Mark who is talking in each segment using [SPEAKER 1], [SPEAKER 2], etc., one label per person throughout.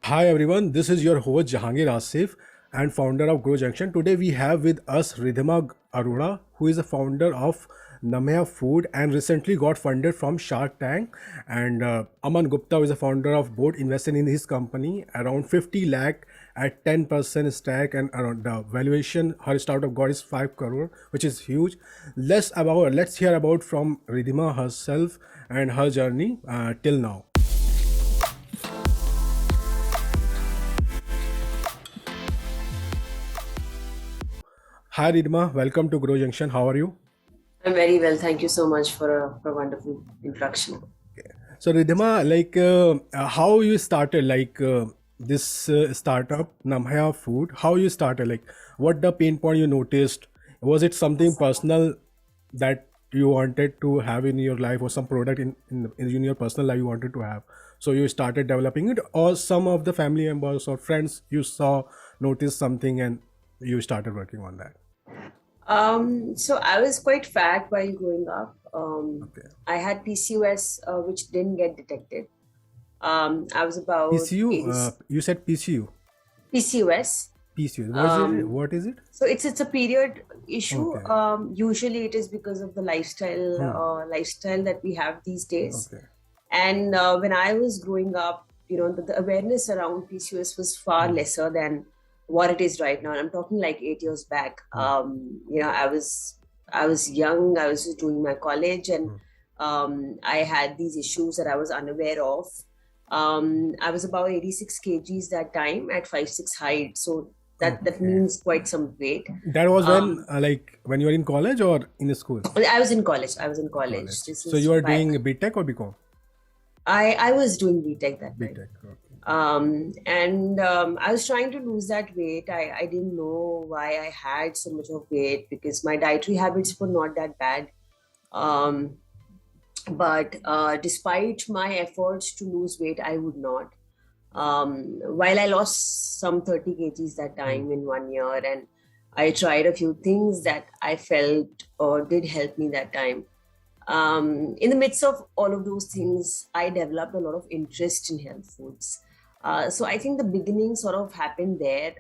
[SPEAKER 1] Hi everyone, this is your host Jahangeer Asif and founder of Junction. Today we have with us Ridhima Arora, who is the founder of Namhya Food and recently got funded from Shark Tank. And Aman Gupta, who is the founder of both, invested in his company around 50 lakh at 10% stack, and around the valuation her startup got is 5 crore, which is huge. Let's hear about from Ridhima herself and her journey till now. Hi Ridhima, welcome to Grow Junction. How are you?
[SPEAKER 2] I'm very well. Thank you so much for a wonderful introduction.
[SPEAKER 1] So Ridhima, how you started this startup Namhya Food? How you started? Like, what the pain point you noticed? Was it something personal that you wanted to have in your life, or some product in your personal life you wanted to have? So you started developing it, or some of the family members or friends you saw noticed something and you started working on that.
[SPEAKER 2] So I was quite fat while growing up.
[SPEAKER 1] Okay.
[SPEAKER 2] I had PCOS, which didn't get detected. I was about
[SPEAKER 1] PCU.
[SPEAKER 2] 80,
[SPEAKER 1] You said PCU.
[SPEAKER 2] PCOS.
[SPEAKER 1] PCU. What is it?
[SPEAKER 2] Um,
[SPEAKER 1] What is it?
[SPEAKER 2] so it's a period issue.
[SPEAKER 1] Okay.
[SPEAKER 2] Usually it is because of the
[SPEAKER 1] Hmm.
[SPEAKER 2] lifestyle that we have these days.
[SPEAKER 1] Okay.
[SPEAKER 2] And when I was growing up, the awareness around PCOS was far
[SPEAKER 1] Hmm.
[SPEAKER 2] lesser than what it is right now. And I'm talking like 8 years back.
[SPEAKER 1] Hmm.
[SPEAKER 2] I was young. I was just doing my college, and
[SPEAKER 1] Hmm.
[SPEAKER 2] I had these issues that I was unaware of. I was about 86 kgs that time at 5'6" height, so that
[SPEAKER 1] Okay.
[SPEAKER 2] means quite some weight.
[SPEAKER 1] That was when,
[SPEAKER 2] Um,
[SPEAKER 1] when you were in college or in school?
[SPEAKER 2] I was in college. I was in college.
[SPEAKER 1] College.
[SPEAKER 2] This
[SPEAKER 1] So
[SPEAKER 2] is
[SPEAKER 1] you are
[SPEAKER 2] by
[SPEAKER 1] doing BTech or BCom?
[SPEAKER 2] I was doing BTech that time.
[SPEAKER 1] BTech. Okay.
[SPEAKER 2] And I was trying to lose that weight. I didn't know why I had so much of weight because my dietary habits were not that bad. Um, but despite my efforts to lose weight, I would not. While I lost some 30 kgs that
[SPEAKER 1] Hmm.
[SPEAKER 2] time in 1 year, and I tried a few things that I felt or did help me that time. In the midst of all of those things, I developed a lot of interest in health foods. So I think the beginning sort of happened there.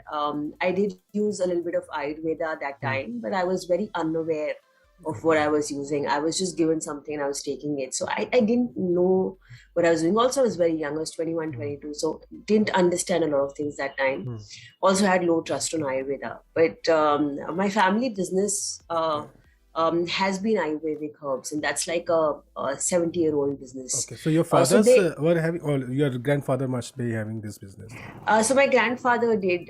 [SPEAKER 2] I did use a little bit of Ayurveda that
[SPEAKER 1] Hmm.
[SPEAKER 2] time, but I was very unaware of what I
[SPEAKER 1] Okay.
[SPEAKER 2] was using. I was just given something and I was taking it. So I didn't know what I was doing. Also, I was very young. I was 21,
[SPEAKER 1] Hmm.
[SPEAKER 2] 22. So didn't understand a lot of things that time.
[SPEAKER 1] Hmm.
[SPEAKER 2] Also had low trust on Ayurveda. But my family business
[SPEAKER 1] Okay.
[SPEAKER 2] has been Ayurvedic herbs, and that's like a 70-year-old business.
[SPEAKER 1] Okay. So your
[SPEAKER 2] So
[SPEAKER 1] fathers
[SPEAKER 2] they,
[SPEAKER 1] were having, or your grandfather must be having this business.
[SPEAKER 2] so my grandfather did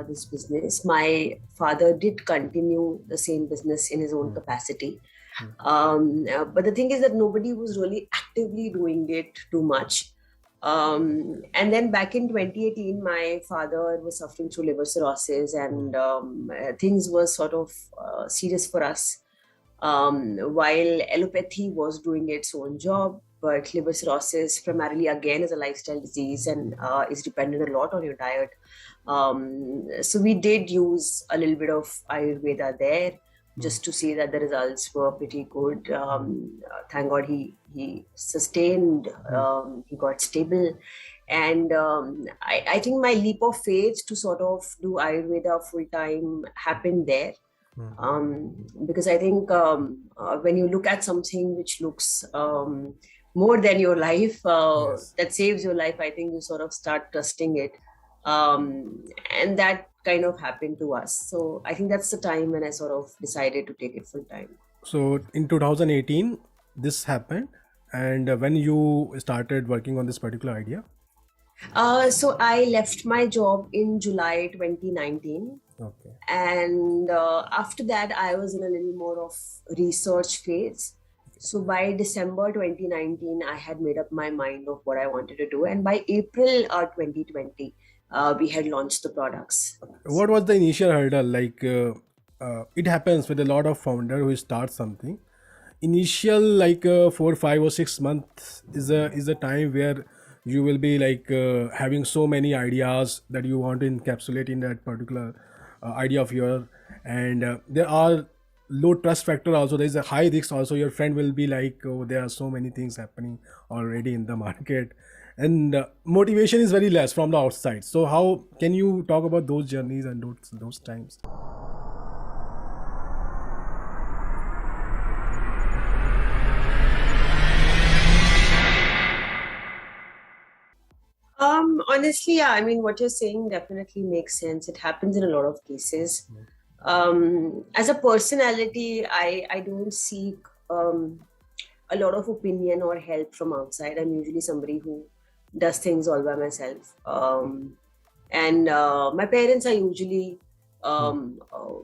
[SPEAKER 2] this business. My father did continue the same business in his own
[SPEAKER 1] Hmm.
[SPEAKER 2] capacity.
[SPEAKER 1] Hmm.
[SPEAKER 2] But the thing is that nobody was really actively doing it too much. And then back in 2018, my father was suffering through liver cirrhosis,
[SPEAKER 1] Hmm.
[SPEAKER 2] and things were sort of serious for us. While allopathy was doing its own job, but liver cirrhosis primarily again is a lifestyle disease and is dependent a lot on your diet. So we did use a little bit of Ayurveda there
[SPEAKER 1] Hmm.
[SPEAKER 2] just to see that the results were pretty good.
[SPEAKER 1] Hmm.
[SPEAKER 2] Thank God he sustained,
[SPEAKER 1] Hmm.
[SPEAKER 2] he got stable. And I think my leap of faith to sort of do Ayurveda full time happened there,
[SPEAKER 1] Hmm.
[SPEAKER 2] because I think when you look at something which looks more than your life,
[SPEAKER 1] Yes.
[SPEAKER 2] that saves your life, I think you sort of start trusting it. And that kind of happened to us. So I think that's the time when I sort of decided to take it full time.
[SPEAKER 1] So in 2018, this happened, and when you started working on this particular idea.
[SPEAKER 2] So I left my job in July 2019.
[SPEAKER 1] Okay.
[SPEAKER 2] And after that, I was in a little more of research phase. So by December 2019, I had made up my mind of what I wanted to do. And by April 2020, we had launched the products.
[SPEAKER 1] What was the initial hurdle? It happens with a lot of founder who start something. Initial 4, 5, or 6 months is a time where you will be having so many ideas that you want to encapsulate in that particular idea of your, and there are low trust factor also. There is a high risk also. Your friend will be like, oh, there are so many things happening already in the market, and motivation is very less from the outside. So how can you talk about those journeys and those times?
[SPEAKER 2] Honestly, yeah, I mean, what you're saying definitely makes sense. It happens in a lot of cases. As a personality, I don't seek a lot of opinion or help from outside. I'm usually somebody who does things all by myself. And my parents are usually, um, uh,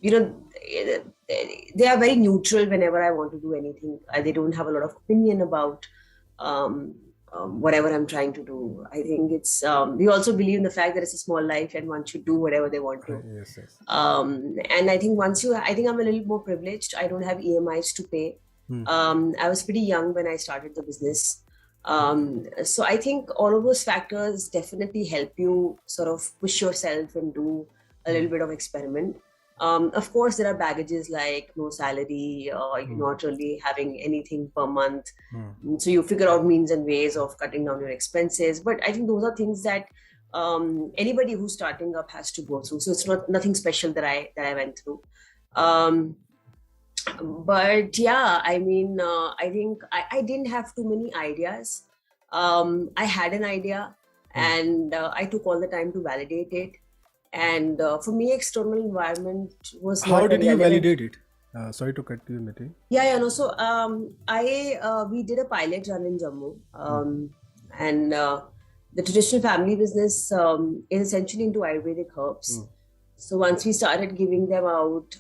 [SPEAKER 2] you know, they are very neutral whenever I want to do anything. They don't have a lot of opinion about um, whatever I'm trying to do. I think it's, we also believe in the fact that it's a small life and one should do whatever they want to.
[SPEAKER 1] Yes, yes.
[SPEAKER 2] And I think I think I'm a little more privileged. I don't have EMIs to pay. I was pretty young when I started the business. So I think all of those factors definitely help you sort of push yourself and do a little bit of experiment. Of course, there are baggages like no salary, you're not really having anything per month. So you figure out means and ways of cutting down your expenses. But I think those are things that anybody who's starting up has to go through. So it's not nothing special that I went through. But yeah, I mean, I think I didn't have too many ideas. I had an idea, and I took all the time to validate it. And for me, external environment was
[SPEAKER 1] How
[SPEAKER 2] not
[SPEAKER 1] did
[SPEAKER 2] very
[SPEAKER 1] you
[SPEAKER 2] relevant.
[SPEAKER 1] validate it? Sorry to cut you in between.
[SPEAKER 2] Yeah, no. So we did a pilot run in Jammu, and the traditional family business is essentially into Ayurvedic herbs. So once we started giving them out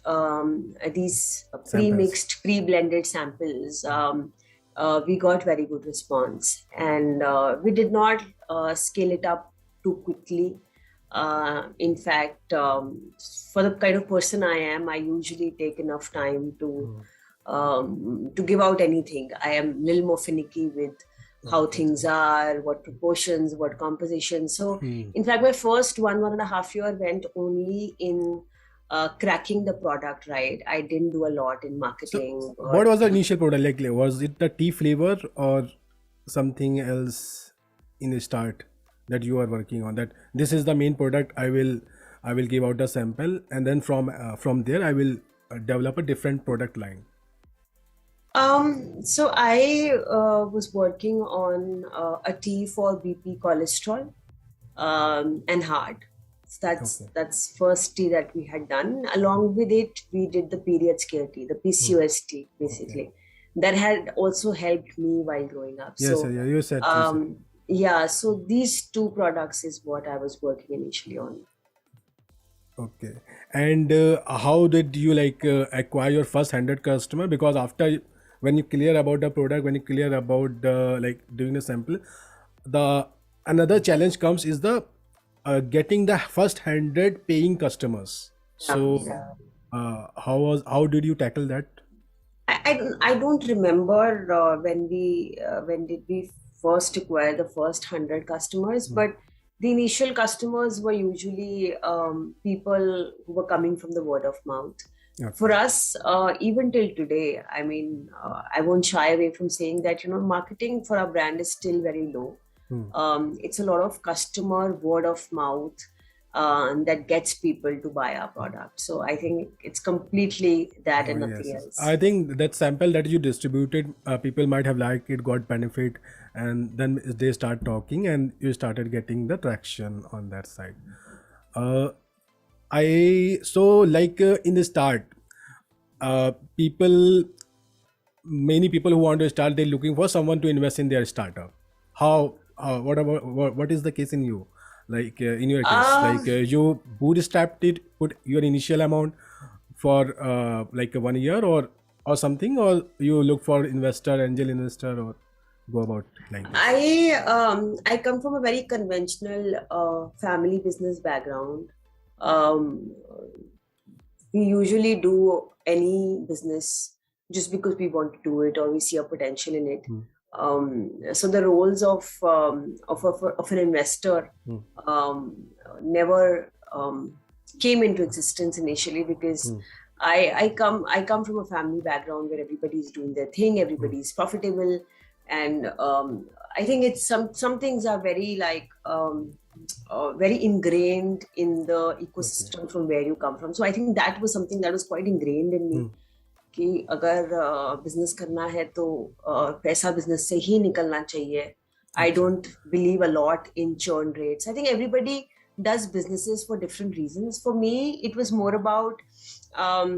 [SPEAKER 2] these pre-mixed, pre-blended samples, we got very good response, and we did not scale it up too quickly. In fact, for the kind of person I am, I usually take enough time to give out anything. I am a little more finicky with how things are, what proportions, what composition. So, in fact, my first 1.5 year went only in cracking the product right. I didn't do a lot in marketing.
[SPEAKER 1] So, what was the initial product like? Was it the tea flavor or something else in the start that you are working on? That this is the main product. I will give out the sample, and then from there I will develop a different product line.
[SPEAKER 2] So I was working on a tea for BP cholesterol and heart. So that's first tea that we had done. Along with it, we did the period care tea, the PCOS tea, basically. That had also helped me while growing up.
[SPEAKER 1] Yes,
[SPEAKER 2] so,
[SPEAKER 1] you said.
[SPEAKER 2] Yeah, so these two products is what I was working initially on.
[SPEAKER 1] Okay. And how did you acquire your first 100 customer? Because after when you clear about the product, when you clear about doing a sample, the another challenge comes is the getting the first 100 paying customers. So how did you tackle that?
[SPEAKER 2] I don't remember when did we first acquire the first 100 customers, but the initial customers were usually people who were coming from the word of mouth. For us, even till today, I mean, I won't shy away from saying that, marketing for our brand is still very low. It's a lot of customer word of mouth that gets people to buy our product. So I think it's completely that and nothing else.
[SPEAKER 1] I think that sample that you distributed, people might have liked it, got benefit, and then they start talking and you started getting the traction on that side. In the start, many people who want to start, they're looking for someone to invest in their startup. What is the case in you? In your case, you bootstrapped it, put your initial amount for 1 year or something, or you look for angel investor, or go about like this?
[SPEAKER 2] I come from a very conventional family business background. We usually do any business just because we want to do it or we see a potential in it. So the roles of an investor never came into existence initially because I come from a family background where everybody's doing their thing, everybody's profitable. and I think it's some things are very like very ingrained in the
[SPEAKER 1] Okay.
[SPEAKER 2] ecosystem from where you come from. So I think that was something that was quite ingrained in me.
[SPEAKER 1] Hmm.
[SPEAKER 2] कि अगर business करना है तो पैसा business से ही निकलना चाहिए. I
[SPEAKER 1] अच्छा.
[SPEAKER 2] don't believe a lot in churn rates. I think everybody does businesses for different reasons. For me, it was more about um,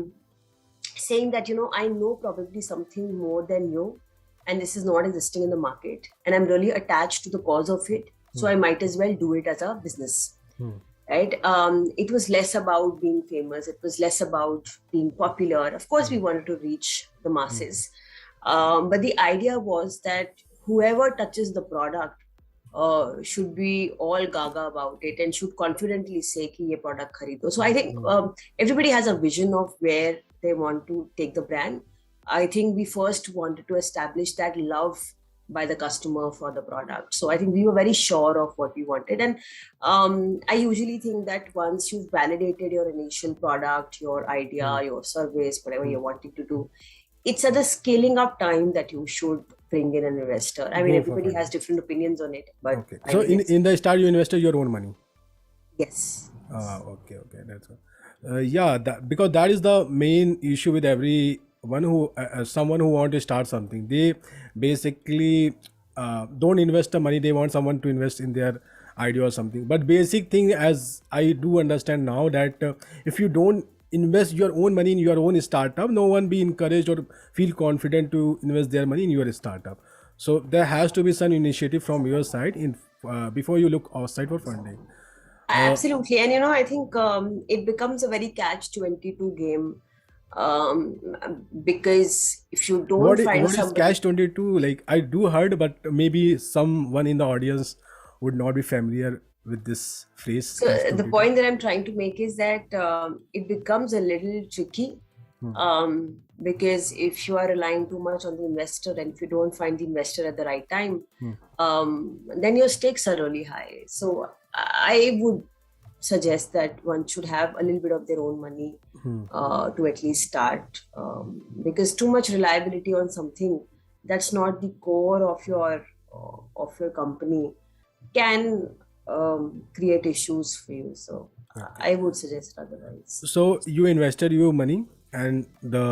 [SPEAKER 2] saying that, I know probably something more than you, and this is not existing in the market, and I'm really attached to the cause of it. So
[SPEAKER 1] Hmm.
[SPEAKER 2] I might as well do it as a business,
[SPEAKER 1] Hmm.
[SPEAKER 2] right? It was less about being famous. It was less about being popular. Of course, we
[SPEAKER 1] Hmm.
[SPEAKER 2] wanted to reach the
[SPEAKER 1] Hmm.
[SPEAKER 2] masses, but the idea was that whoever touches the product should be all gaga about it and should confidently say कि ये product खरीदो. So I think
[SPEAKER 1] Hmm.
[SPEAKER 2] everybody has a vision of where they want to take the brand. I think we first wanted to establish that love by the customer for the product. So I think we were very sure of what we wanted. And I usually think that once you've validated your initial product, your
[SPEAKER 1] Hmm.
[SPEAKER 2] idea, your service, whatever
[SPEAKER 1] Hmm.
[SPEAKER 2] you're wanting to do, it's at the scaling up time that you should bring in an investor. I mean,
[SPEAKER 1] Go for
[SPEAKER 2] everybody has
[SPEAKER 1] funding.
[SPEAKER 2] different opinions on it, but
[SPEAKER 1] Okay.
[SPEAKER 2] I
[SPEAKER 1] So
[SPEAKER 2] think
[SPEAKER 1] in the start, you invested your own money.
[SPEAKER 2] yes.
[SPEAKER 1] Okay, okay, that's good. Yeah, because that is the main issue with everyone who, someone who want to start something. They basically don't invest the money. They want someone to invest in their idea or something. But basic thing, as I do understand now, that if you don't invest your own money in your own startup, no one be encouraged or feel confident to invest their money in your startup. So there has to be some initiative from your side in before you look outside for funding. Uh,
[SPEAKER 2] Absolutely. And I think it becomes a very catch-22 game, because if you don't find
[SPEAKER 1] what is
[SPEAKER 2] somebody.
[SPEAKER 1] Cash 22? Like I do heard, but maybe someone in the audience would not be familiar with this phrase
[SPEAKER 2] So
[SPEAKER 1] Cash
[SPEAKER 2] the
[SPEAKER 1] 22.
[SPEAKER 2] point that I'm trying to make is that it becomes a little tricky,
[SPEAKER 1] Hmm.
[SPEAKER 2] because if you are relying too much on the investor and if you don't find the investor at the right time,
[SPEAKER 1] Hmm.
[SPEAKER 2] then your stakes are really high. So I would suggest that one should have a little bit of their own money
[SPEAKER 1] Hmm.
[SPEAKER 2] to at least start, because too much reliability on something that's not the core of your company can create issues for you. So
[SPEAKER 1] Okay.
[SPEAKER 2] I would suggest otherwise.
[SPEAKER 1] So you invested your money and the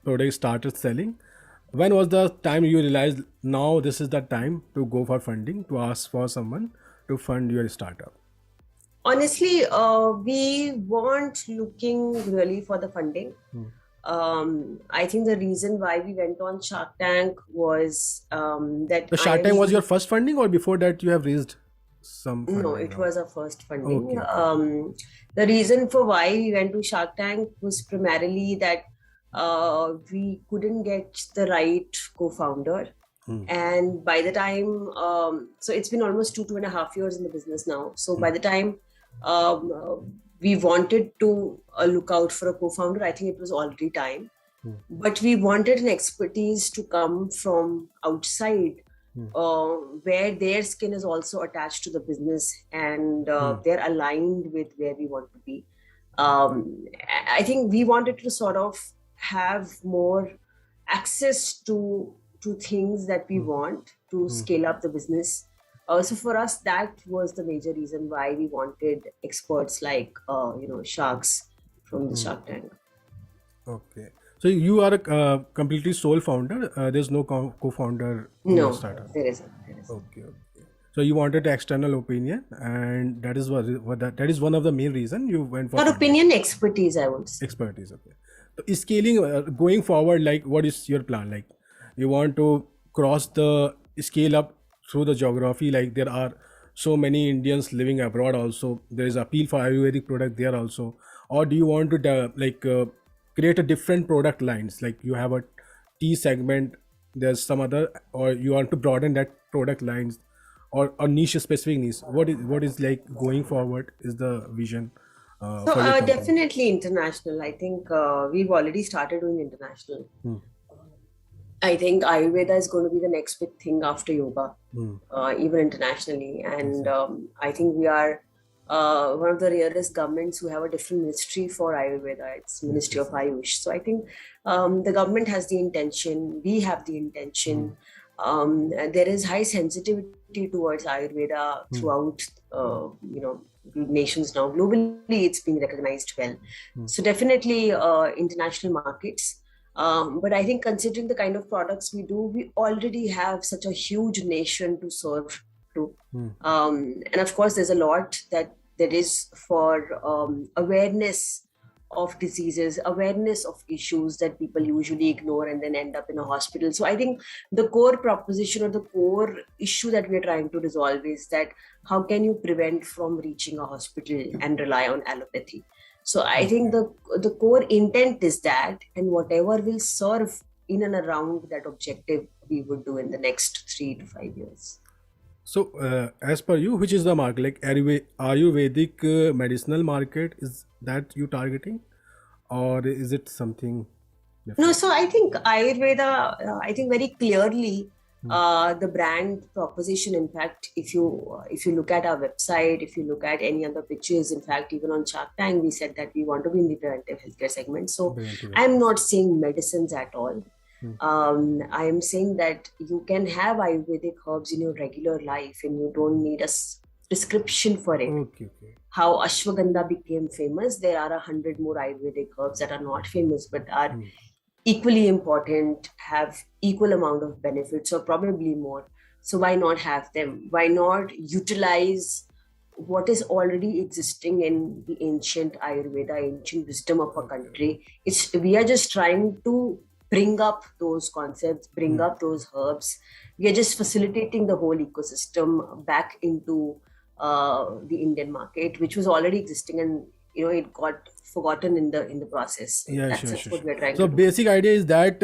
[SPEAKER 1] product started selling. When was the time you realized now this is the time to go for funding, to ask for someone to fund your startup?
[SPEAKER 2] Honestly, we weren't looking really for the funding.
[SPEAKER 1] Hmm.
[SPEAKER 2] I think the reason why we went on Shark Tank was that
[SPEAKER 1] The
[SPEAKER 2] I
[SPEAKER 1] Shark
[SPEAKER 2] am
[SPEAKER 1] Tank was your
[SPEAKER 2] the.
[SPEAKER 1] first funding, or before that you have raised some
[SPEAKER 2] No,
[SPEAKER 1] funding
[SPEAKER 2] it
[SPEAKER 1] round?
[SPEAKER 2] was our first funding.
[SPEAKER 1] Okay, okay.
[SPEAKER 2] The reason for why we went to Shark Tank was primarily that we couldn't get the right co-founder.
[SPEAKER 1] Hmm.
[SPEAKER 2] And by the time, so it's been almost 2.5 years in the business now. So
[SPEAKER 1] Hmm.
[SPEAKER 2] by the time um, uh, we wanted to look out for a co-founder, I think it was already time.
[SPEAKER 1] Hmm.
[SPEAKER 2] But we wanted an expertise to come from outside,
[SPEAKER 1] Hmm.
[SPEAKER 2] where their skin is also attached to the business and
[SPEAKER 1] Hmm.
[SPEAKER 2] they're aligned with where we want to be. I think we wanted to sort of have more access to things that we
[SPEAKER 1] Hmm.
[SPEAKER 2] want to
[SPEAKER 1] Hmm.
[SPEAKER 2] scale up the business. So for us, that was the major reason why we wanted experts like sharks from the
[SPEAKER 1] Hmm.
[SPEAKER 2] Shark Tank.
[SPEAKER 1] Okay. So you are a completely sole founder. There's no co-founder in your
[SPEAKER 2] No,
[SPEAKER 1] startup.
[SPEAKER 2] there isn't. There isn't.
[SPEAKER 1] Okay. Okay. So you wanted external opinion, and that is what that is one of the main reason you went for
[SPEAKER 2] Not
[SPEAKER 1] funding.
[SPEAKER 2] opinion, expertise, I would say.
[SPEAKER 1] Expertise. Okay. So scaling going forward, like what is your plan? Like you want to cross the scale up through the geography. Like there are so many Indians living abroad. Also, there is appeal for Ayurvedic product there also. Or do you want to create a different product lines? Like you have a tea segment. There's some other, or you want to broaden that product lines, or niche specific niche. What is like going forward is the vision
[SPEAKER 2] So
[SPEAKER 1] for your company.
[SPEAKER 2] definitely international. I think we've already started doing international.
[SPEAKER 1] Hmm.
[SPEAKER 2] I think Ayurveda is going to be the next big thing after yoga,
[SPEAKER 1] Hmm.
[SPEAKER 2] even internationally. And
[SPEAKER 1] Exactly.
[SPEAKER 2] I think we are one of the rarest governments who have a different ministry for Ayurveda. It's
[SPEAKER 1] Yes,
[SPEAKER 2] Ministry
[SPEAKER 1] yes,
[SPEAKER 2] of
[SPEAKER 1] yes.
[SPEAKER 2] Ayush. So I think the government has the intention. We have the
[SPEAKER 1] Hmm.
[SPEAKER 2] intention. there is high sensitivity towards Ayurveda
[SPEAKER 1] Hmm.
[SPEAKER 2] throughout, nations now. Globally, it's being recognized well.
[SPEAKER 1] Hmm.
[SPEAKER 2] So definitely international markets. But I think considering the kind of products we do, we already have such a huge nation to serve to.
[SPEAKER 1] Hmm.
[SPEAKER 2] And of course, there's a lot that there is for awareness of diseases, awareness of issues that people usually ignore and then end up in a hospital. So I think the core proposition or the core issue that we're trying to resolve is that how can you prevent from reaching a hospital and rely on allopathy? So I think
[SPEAKER 1] Okay.
[SPEAKER 2] the core intent is that, and whatever will serve in and around that objective, we would do in the next 3 to 5 years.
[SPEAKER 1] So, as per you, which is the market? Like Ayurvedic medicinal market, is that you targeting, or is it something
[SPEAKER 2] No,
[SPEAKER 1] different?
[SPEAKER 2] so I think Ayurveda, I think very clearly
[SPEAKER 1] Hmm.
[SPEAKER 2] the brand proposition. In fact, if you look at our website, if you look at any other pictures, in fact, even on Shark Tank, we said that we want to be in the preventive healthcare segment. So
[SPEAKER 1] Preventive
[SPEAKER 2] I'm
[SPEAKER 1] healthcare.
[SPEAKER 2] not saying medicines at all.
[SPEAKER 1] Hmm.
[SPEAKER 2] I am saying that you can have Ayurvedic herbs in your regular life, and you don't need a prescription for it.
[SPEAKER 1] Okay, okay.
[SPEAKER 2] How ashwagandha became famous, there are 100 more Ayurvedic herbs that are not famous but are
[SPEAKER 1] Hmm.
[SPEAKER 2] equally important, have equal amount of benefits or probably more. So why not have them? Why not utilize what is already existing in the ancient Ayurveda, ancient wisdom of a
[SPEAKER 1] Okay.
[SPEAKER 2] country? It's we are just trying to bring up those concepts, bring
[SPEAKER 1] Hmm.
[SPEAKER 2] up those herbs. We are just facilitating the whole ecosystem back into the Indian market, which was already existing, and it got forgotten in the process.
[SPEAKER 1] Yeah,
[SPEAKER 2] That's
[SPEAKER 1] sure,
[SPEAKER 2] that's
[SPEAKER 1] sure,
[SPEAKER 2] what
[SPEAKER 1] sure.
[SPEAKER 2] we're trying
[SPEAKER 1] So
[SPEAKER 2] to do.
[SPEAKER 1] basic idea is that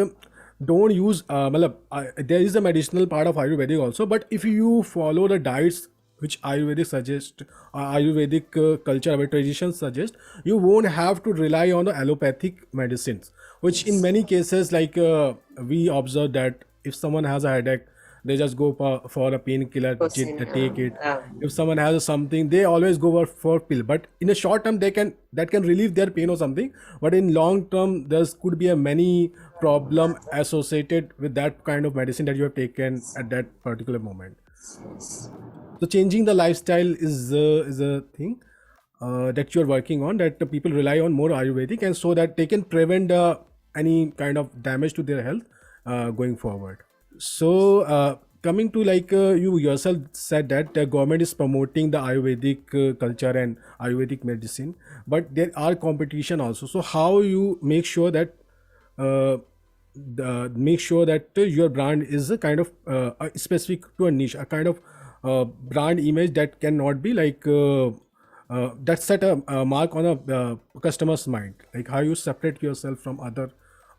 [SPEAKER 1] don't use matlab, there is a medicinal part of Ayurvedic also, but if you follow the diets which Ayurvedic suggest, Ayurvedic culture, our traditions suggest, you won't have to rely on the allopathic medicines, which in
[SPEAKER 2] Yes.
[SPEAKER 1] many cases, like we observe that if someone has a headache, they just go for a painkiller,
[SPEAKER 2] Person,
[SPEAKER 1] take it. If someone has something, they always go for pill, but in a short term they can that can relieve their pain or something, but in long term there could be a many problem associated with that kind of medicine that you have taken at that particular moment.
[SPEAKER 2] yes.
[SPEAKER 1] So changing the lifestyle is a thing that you're working on, that the people rely on more Ayurvedic, and so that they can prevent any kind of damage to their health going forward. So, coming to like you yourself said that the government is promoting the Ayurvedic culture and Ayurvedic medicine, but there are competition also. So, how you make sure that uh, your brand is a kind of specific to a niche, a kind of brand image that cannot be like that set a mark on a customer's mind. Like how you separate yourself from other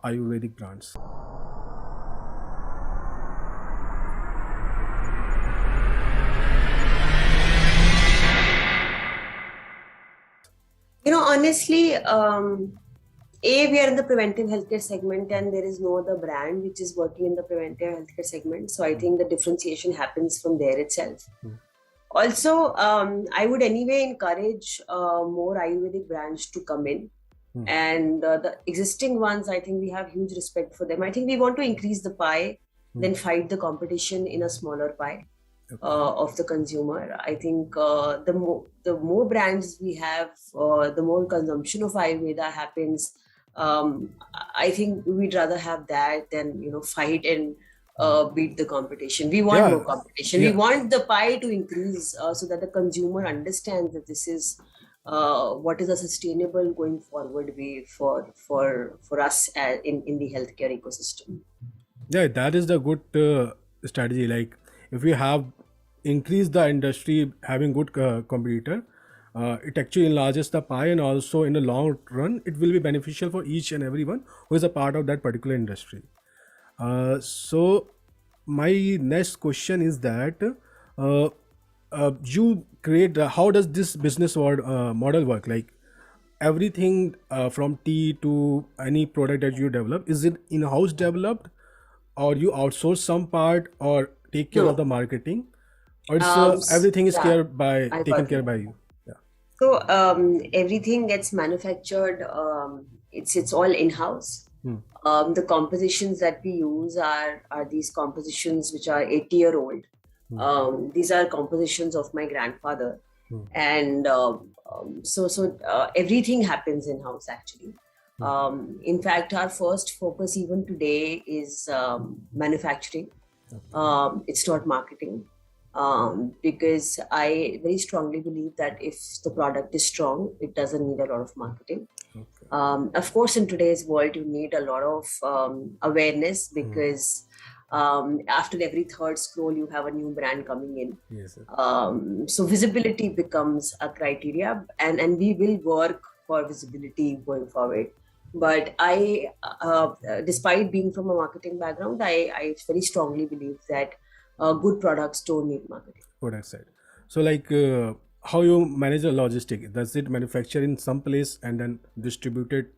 [SPEAKER 1] Ayurvedic brands.
[SPEAKER 2] Honestly, we are in the preventive healthcare segment, and there is no other brand which is working in the preventive healthcare segment. So I think the differentiation happens from there itself. Also, I would anyway encourage more Ayurvedic brands to come in.
[SPEAKER 1] Hmm.
[SPEAKER 2] And the existing ones, I think we have huge respect for them. I think we want to increase the pie,
[SPEAKER 1] Hmm.
[SPEAKER 2] then fight the competition in a smaller pie
[SPEAKER 1] Okay.
[SPEAKER 2] of the consumer. I think the more brands we have, the more consumption of Ayurveda happens. I think we'd rather have that than fight and beat the competition. We want
[SPEAKER 1] Yeah,
[SPEAKER 2] more competition. We
[SPEAKER 1] yeah.
[SPEAKER 2] want the pie to increase so that the consumer understands that this is what is a sustainable going forward way for us in the healthcare ecosystem.
[SPEAKER 1] Yeah, that is the good strategy. Like if we have increased the industry having good competitor, it actually enlarges the pie, and also in the long run it will be beneficial for each and everyone who is a part of that particular industry. So my next question is that uh, you create how does this model work? Like everything from tea to any product that you develop, is it in-house developed, or you outsource some part, or take care of the
[SPEAKER 2] No.
[SPEAKER 1] marketing, or it's everything is
[SPEAKER 2] Yeah, I
[SPEAKER 1] taken
[SPEAKER 2] got
[SPEAKER 1] care
[SPEAKER 2] you.
[SPEAKER 1] by you? Yeah.
[SPEAKER 2] So everything gets manufactured. It's all in house. The compositions that we use are these compositions which are 80-year-old. These are compositions of my grandfather, and everything happens in house actually. In fact, our first focus even today is manufacturing. It's not marketing, because I very strongly believe that if the product is strong, it doesn't need a lot of marketing. Of course, in today's world, you need a lot of awareness, because after every third scroll, you have a new brand coming in.
[SPEAKER 1] Yes, sir.
[SPEAKER 2] So visibility becomes a criteria, and we will work for visibility going forward. But despite being from a marketing background, I very strongly believe that good products don't need marketing.
[SPEAKER 1] What I said. So, like, how you manage the logistic? Does it manufacture in some place and then distributed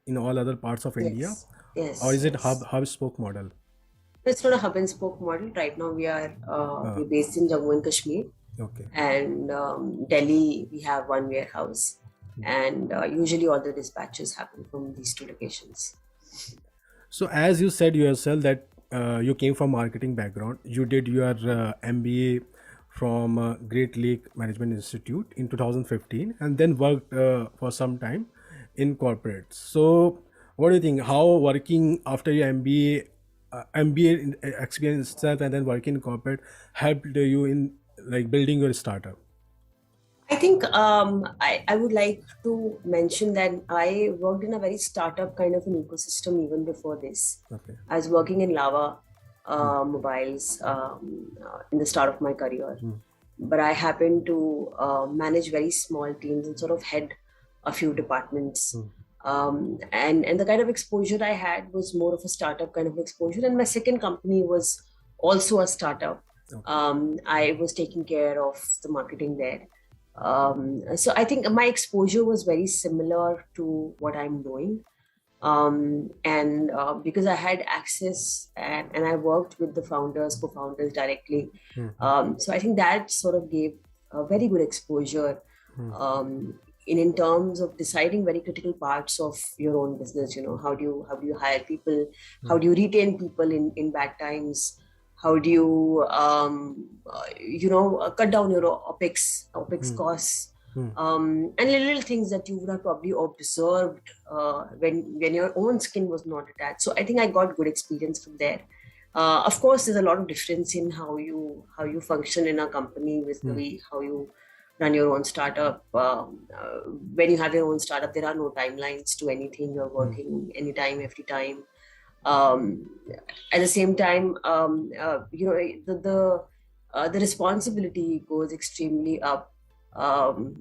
[SPEAKER 1] in all other parts of India,
[SPEAKER 2] Yes,
[SPEAKER 1] or
[SPEAKER 2] yes,
[SPEAKER 1] is it
[SPEAKER 2] yes.
[SPEAKER 1] hub spoke model?
[SPEAKER 2] It's not a hub and spoke model. Right now, we're based in Jammu and Kashmir,
[SPEAKER 1] Okay.
[SPEAKER 2] and Delhi. We have one warehouse, and usually all the dispatches happen from these two locations.
[SPEAKER 1] So, as you said yourself that you came from marketing background, you did your MBA from Great Lake Management Institute in 2015, and then worked for some time in corporates. So, what do you think? How working after your MBA experience itself and then working in corporate helped you in like building your startup?
[SPEAKER 2] I think I would like to mention that I worked in a very startup kind of an ecosystem even before this.
[SPEAKER 1] Okay.
[SPEAKER 2] I was working in Lava Mobiles in the start of my career, but I happened to manage very small teams and sort of head a few departments. And the kind of exposure I had was more of a startup kind of exposure. And my second company was also a startup. I was taking care of the marketing there. So I think my exposure was very similar to what I'm doing. And because I had access and I worked with the founders, co-founders directly. So I think that sort of gave a very good exposure in terms of deciding very critical parts of your own business. How do you hire people? How do you retain people in bad times? How do you cut down your OPEX costs? And little things that you would have probably observed when your own skin was not attached. So I think I got good experience from there. Of course, there's a lot of difference in how you function in a company with the way how you run your own startup. When you have your own startup, there are no timelines to anything. You're working anytime, every time. At the same time, the responsibility goes extremely up. And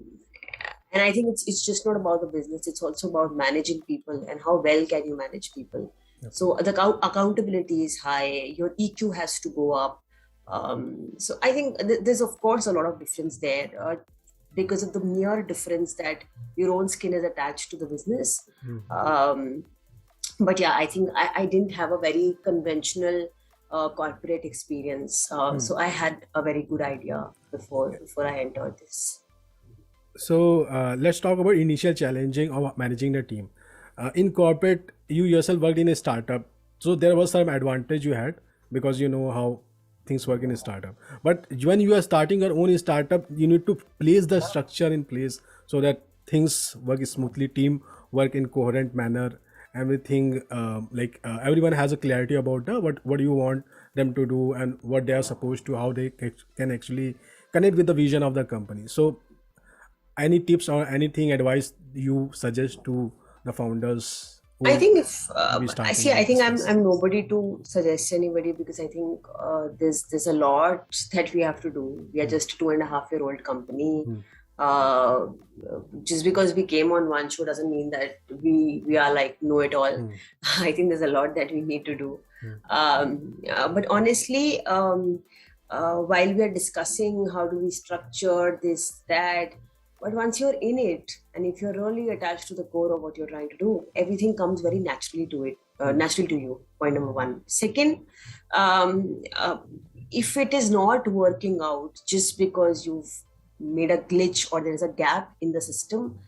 [SPEAKER 2] I think it's just not about the business. It's also about managing people and how well can you manage people. So the accountability is high. Your EQ has to go up. So I think there's of course a lot of difference there because of the mere difference that your own skin is attached to the business. But yeah, I think I didn't have a very conventional corporate experience. So I had a very good idea before I entered this.
[SPEAKER 1] So let's talk about initial challenging of managing the team. In corporate, you yourself worked in a startup, so there was some advantage you had because you know how things work in a startup. But when you are starting your own startup, you need to place the structure in place so that things work smoothly, team work in coherent manner, everything everyone has a clarity about what you want them to do and what they are supposed to, how they can actually connect with the vision of the company. So any tips or anything advice you suggest to the founders
[SPEAKER 2] I
[SPEAKER 1] who
[SPEAKER 2] think if
[SPEAKER 1] be
[SPEAKER 2] I
[SPEAKER 1] starting
[SPEAKER 2] see, I
[SPEAKER 1] their
[SPEAKER 2] think
[SPEAKER 1] business?
[SPEAKER 2] I'm nobody to suggest anybody because I think there's a lot that we have to do. We are just a 2.5-year-old company. Uh, just because we came on one show doesn't mean that we are like know it all. I think there's a lot that we need to do. But honestly, while we are discussing how do we structure this, that, but once you're in it, and if you're really attached to the core of what you're trying to do, everything comes very naturally to it, natural to you. Point number one. Second, if it is not working out just because you've made a glitch or there's a gap in the system,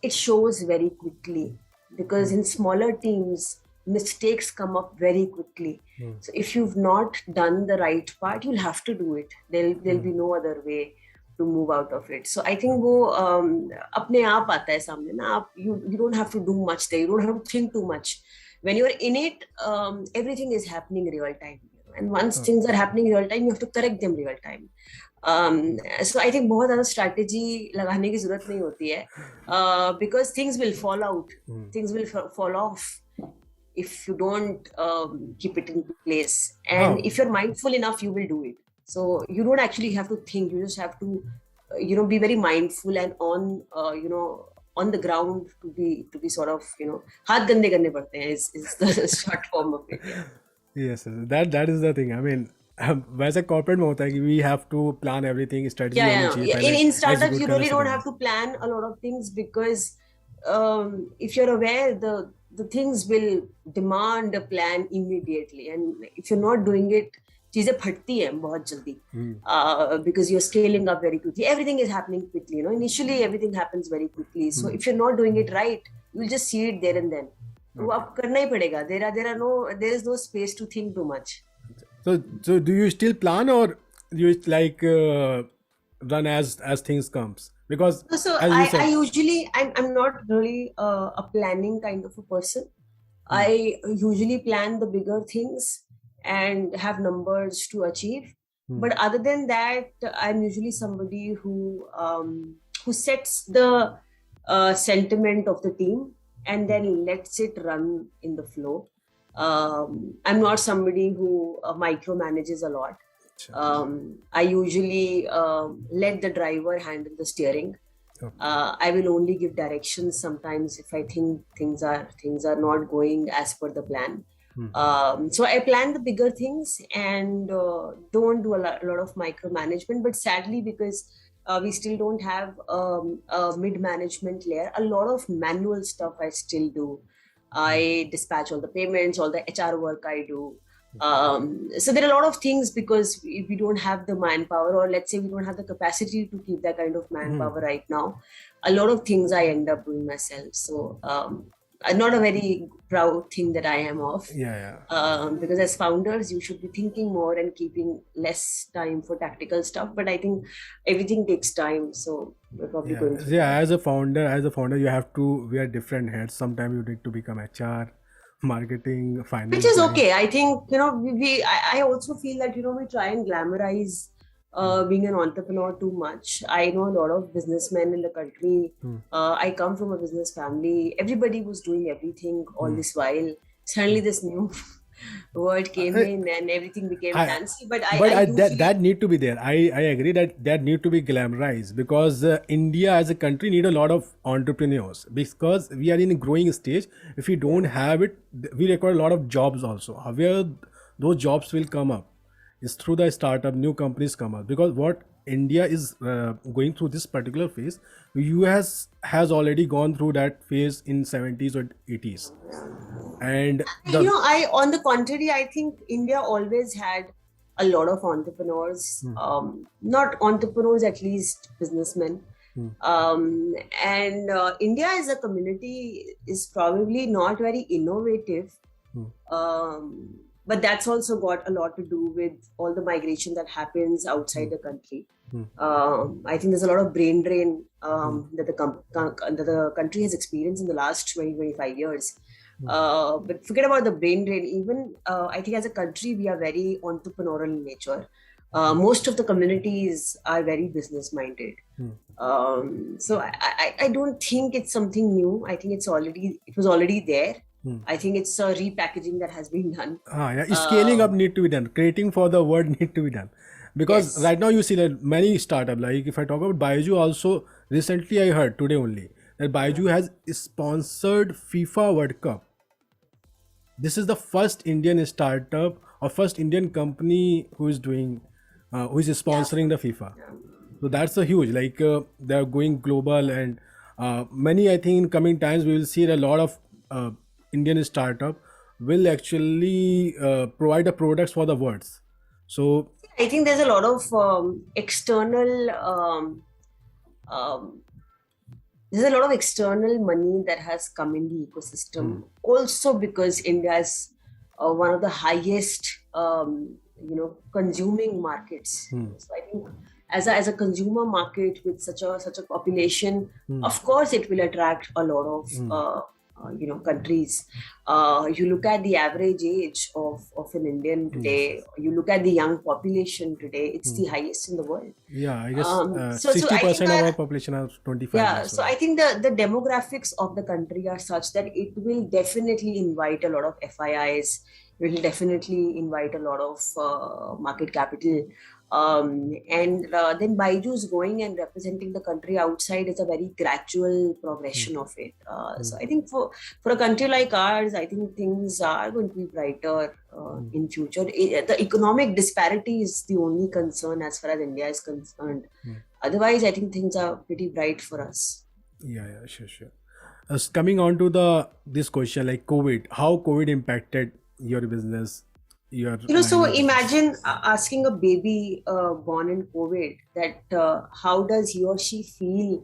[SPEAKER 2] it shows very quickly because in smaller teams, mistakes come up very quickly. So if you've not done the right part, you'll have to do it. There'll be no other way to move out of it. So I think वो अपने आप आता है सामने ना. आप you don't have to do much there. You don't have to think too much. When you're in it, everything is happening real time. And once things are happening real time, you have to correct them real time. So I think बहुत ज़्यादा strategy लगाने की ज़रूरत नहीं होती है, because things will fall out, things will fall off if you don't keep it in place. And if you're mindful enough, you will do it. So you don't actually have to think. You just have to, be very mindful and on the ground to be sort of, हाथ गंदे करने पड़ते हैं is the short form of it. Yeah.
[SPEAKER 1] Yes, that is the thing. I mean, वैसे corporate में होता है कि we have to plan everything, strategy होनी
[SPEAKER 2] Yeah.
[SPEAKER 1] चाहिए पहले,
[SPEAKER 2] In startups,
[SPEAKER 1] execute
[SPEAKER 2] you
[SPEAKER 1] करने
[SPEAKER 2] really
[SPEAKER 1] से
[SPEAKER 2] don't
[SPEAKER 1] पहले.
[SPEAKER 2] have to plan a lot of things, because if you're aware, the things will demand a plan immediately, and if you're not doing it, चीजें फटती हैं बहुत जल्दी, because you're scaling up very quickly. Everything is happening quickly. Initially everything happens very quickly. So if you're not doing it right, you'll just see it there and then. वो आप करना ही पड़ेगा. There is no space to think too much.
[SPEAKER 1] So do you still plan, or you like run as things comes? Because
[SPEAKER 2] So
[SPEAKER 1] as you said,
[SPEAKER 2] I usually, I'm not really a planning kind of a person. I usually plan the bigger things and have numbers to achieve. But other than that, I'm usually somebody who sets the sentiment of the team and then lets it run in the flow. I'm not somebody who micromanages a lot. I usually let the driver handle the steering. I will only give directions sometimes if I think things are not going as per the plan. So I plan the bigger things and don't do a lot of micromanagement. But sadly, because we still don't have a mid-management layer, a lot of manual stuff I still do. I dispatch all the payments, all the HR work I do. So there are a lot of things, because we don't have the manpower, or let's say we don't have the capacity to keep that kind of manpower right now. A lot of things I end up doing myself. So not a very proud thing that I am of. Because as founders, you should be thinking more and keeping less time for tactical stuff. But I think everything takes time, so we're probably going to.
[SPEAKER 1] As a founder, you have to wear different hats. Sometimes you need to become HR, marketing, finance,
[SPEAKER 2] which is okay. I think I also feel that we try and glamorize being an entrepreneur too much. I know a lot of businessmen in the country. I come from a business family. Everybody was doing everything all this while. Suddenly this new word came in and everything became fancy. But
[SPEAKER 1] that need to be there. I agree that need to be glamorized, because India as a country need a lot of entrepreneurs, because we are in a growing stage. If we don't have it, we require a lot of jobs also. Where those jobs will come up is through the startup, new companies come up, because what India is going through this particular phase, US has already gone through that phase in 70s or 80s. And
[SPEAKER 2] on the contrary, I think India always had a lot of entrepreneurs, not entrepreneurs, at least businessmen. And India as a community is probably not very innovative. But that's also got a lot to do with all the migration that happens outside the country. I think there's a lot of brain drain that the country has experienced in the last 20-25 years. But forget about the brain drain. Even I think as a country, we are very entrepreneurial in nature. Most of the communities are very business minded. So I don't think it's something new. I think it was already there. I think it's a repackaging that has been done.
[SPEAKER 1] Scaling up need to be done. Creating for the world need to be done. Because right now you see that many startups, like if I talk about Baiju also, recently I heard today only that Baiju has sponsored FIFA World Cup. This is the first Indian startup or first Indian company who is sponsoring the FIFA. So that's a huge, they are going global, and many, I think in coming times we will see a lot of Indian startup will actually provide the products for the world. So
[SPEAKER 2] I think there's a lot of external there's a lot of external money that has come in the ecosystem. Also, because India is one of the highest, consuming markets. So I think as a consumer market with such a population, of course, it will attract a lot of countries. You look at the average age of an Indian
[SPEAKER 1] Yes,
[SPEAKER 2] today.
[SPEAKER 1] yes.
[SPEAKER 2] You look at the young population today. It's the highest in the world.
[SPEAKER 1] Yeah, I guess
[SPEAKER 2] So I think
[SPEAKER 1] 60% of our population are 25
[SPEAKER 2] yeah,
[SPEAKER 1] years
[SPEAKER 2] so
[SPEAKER 1] old.
[SPEAKER 2] I think the demographics of the country are such that it will definitely invite a lot of FIIs. It will definitely invite a lot of market capital. And then Baiju's going and representing the country outside is a very gradual progression of it. So I think for a country like ours, I think things are going to be brighter in future. The economic disparity is the only concern as far as India is concerned. Otherwise, I think things are pretty bright for us.
[SPEAKER 1] Yeah, yeah, sure, sure. Coming on to this question, like COVID, how COVID impacted your business, your
[SPEAKER 2] So
[SPEAKER 1] line of business?
[SPEAKER 2] imagine asking a baby born in COVID that how does he or she feel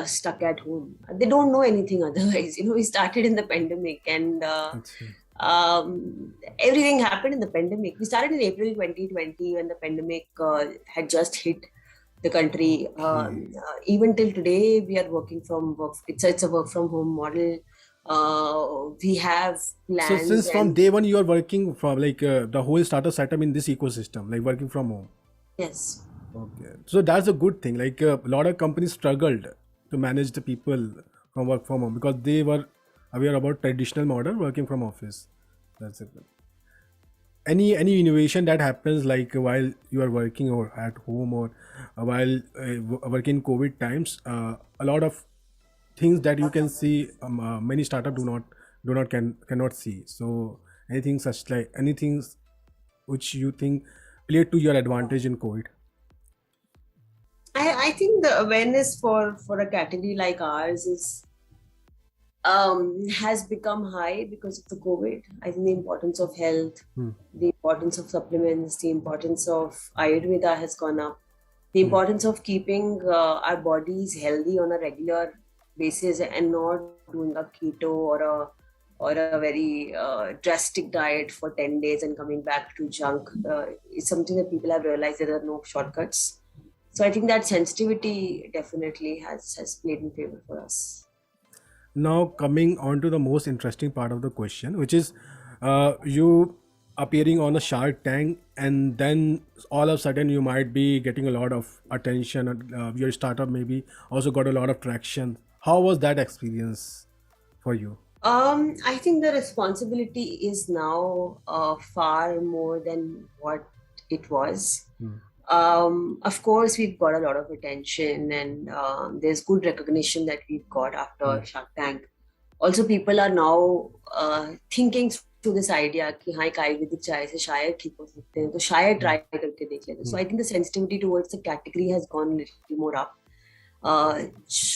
[SPEAKER 2] stuck at home? They don't know anything otherwise. We started in the pandemic, and
[SPEAKER 1] Achha.
[SPEAKER 2] everything happened in the pandemic. We started in April 2020 when the pandemic had just hit the country.
[SPEAKER 1] Okay.
[SPEAKER 2] Even till today, we are working from work. It's a work from home model. We have
[SPEAKER 1] So
[SPEAKER 2] plans
[SPEAKER 1] since from
[SPEAKER 2] and
[SPEAKER 1] day one you are working from like the whole startup setup in this ecosystem, like working from home.
[SPEAKER 2] yes.
[SPEAKER 1] Okay. So that's a good thing. Like a lot of companies struggled to manage the people from work from home because they were aware about traditional model working from office. That's it. Any innovation that happens like while you are working or at home or while working COVID times, a lot of things that you can see many startup do not cannot see. So anything such like anything which you think played to your advantage in COVID.
[SPEAKER 2] I think the awareness for a category like ours is has become high because of the COVID. I think the importance of health, the importance of supplements, the importance of Ayurveda has gone up. The importance of keeping our bodies healthy on a regular basis and not doing a keto or a very drastic diet for 10 days and coming back to junk is something that people have realized there are no shortcuts. So I think that sensitivity definitely has played in favor for us.
[SPEAKER 1] Now coming on to the most interesting part of the question, which is you appearing on a Shark Tank, and then all of a sudden you might be getting a lot of attention. Your startup maybe also got a lot of traction. How was that experience for you?
[SPEAKER 2] I think the responsibility is now far more than what it was. Of course, we've got a lot of attention, and there's good recognition that we've got after Shark Tank. Also, people are now thinking through this idea कि हाँ एक आयुर्वेदिक चाय से शायद ठीक हो सकते हैं तो शायद try करके देख लेते हैं. So I think the sensitivity towards the category has gone a little more up uh,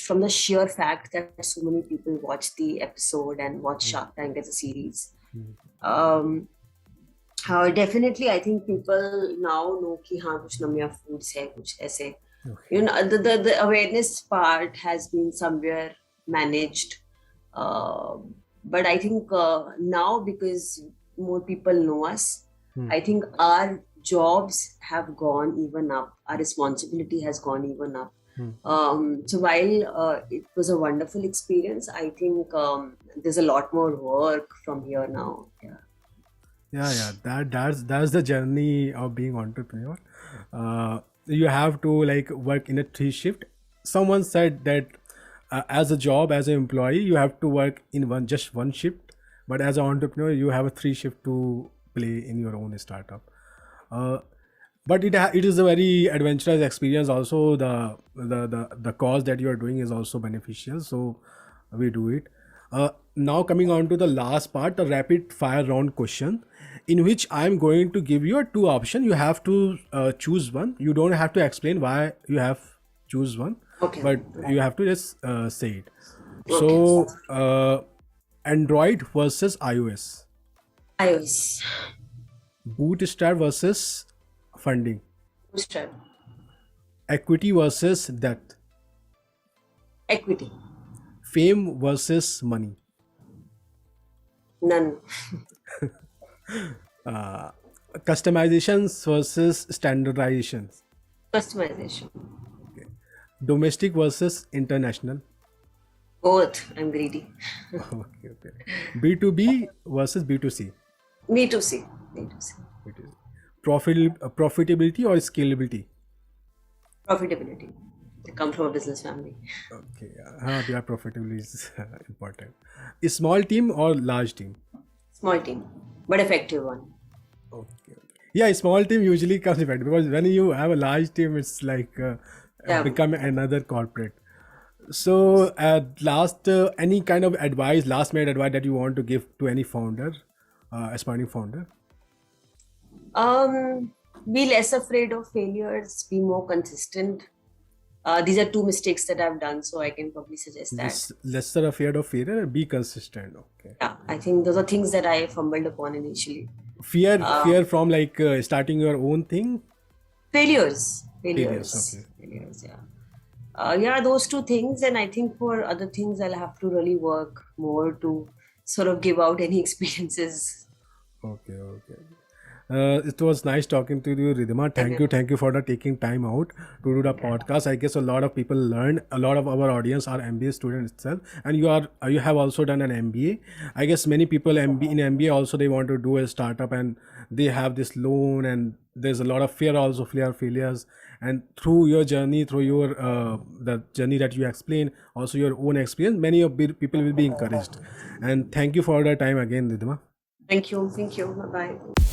[SPEAKER 2] from the sheer fact that so many people watch the episode and watch Shark Tank as a series. Um, definitely, I think people now know कि हाँ कुछ Namya foods है कुछ ऐसे.
[SPEAKER 1] Okay.
[SPEAKER 2] The awareness part has been somewhere managed, uh, but I think now because more people know us, I think our jobs have gone even up. Our responsibility has gone even up. So while it was a wonderful experience, I think there's a lot more work from here now. Yeah.
[SPEAKER 1] Yeah, that's the journey of being entrepreneur. You have to like work in a three shift. Someone said that as a job, as an employee, you have to work in just one shift, but as an entrepreneur, you have a three shift to play in your own startup. Uh, but it is a very adventurous experience. Also, the cause that you are doing is also beneficial. So we do it. Now coming on to the last part, the rapid fire round question, in which I'm going to give you a two option. You have to choose one. You don't have to explain why you have choose one,
[SPEAKER 2] Okay.
[SPEAKER 1] but you have to just say it.
[SPEAKER 2] Okay.
[SPEAKER 1] So Android versus iOS,
[SPEAKER 2] iOS.
[SPEAKER 1] bootstrap versus funding,
[SPEAKER 2] Bootstrap.
[SPEAKER 1] equity versus debt,
[SPEAKER 2] Equity.
[SPEAKER 1] Fame versus money.
[SPEAKER 2] None.
[SPEAKER 1] Uh, Customizations versus standardizations.
[SPEAKER 2] Customization.
[SPEAKER 1] Domestic versus international.
[SPEAKER 2] Both. I'm greedy.
[SPEAKER 1] Okay, okay. B2B versus B2C.
[SPEAKER 2] Me too. See. Me too. See.
[SPEAKER 1] Profitability or scalability.
[SPEAKER 2] Profitability. I come from a business family.
[SPEAKER 1] Okay, yeah, profitability is important. A small team or large team.
[SPEAKER 2] Small team, but effective one.
[SPEAKER 1] Okay. Yeah, a small team usually comes effective because when you have a large team, it's like
[SPEAKER 2] Yeah.
[SPEAKER 1] become another corporate. So, at last, any kind of advice, last minute advice that you want to give to any founder, aspiring founder?
[SPEAKER 2] Be less afraid of failures. Be more consistent. These are two mistakes that I've done, so I can probably suggest that.
[SPEAKER 1] Lesser afraid of failure, be consistent. Okay.
[SPEAKER 2] Yeah, I think those are things that I fumbled upon initially.
[SPEAKER 1] Fear from like starting your own thing.
[SPEAKER 2] Failures,
[SPEAKER 1] Failures.
[SPEAKER 2] failures,
[SPEAKER 1] Okay.
[SPEAKER 2] failures. Yeah. Yeah, those two things, and I think for other things, I'll have to really work more to sort of give out any experiences.
[SPEAKER 1] Okay. Okay. It was nice talking to you, Ridhima. Thank you for the taking time out to do the podcast. I guess a lot of people learn. A lot of our audience are MBA students itself, and you have also done an MBA. I guess many people in MBA also they want to do a startup and they have this loan and there's a lot of fear also fear failures. And through your journey, through your the journey that you explain, also your own experience, many of people will be encouraged. And thank you for the time again, Ridhima.
[SPEAKER 2] Thank you. Thank you. Bye bye.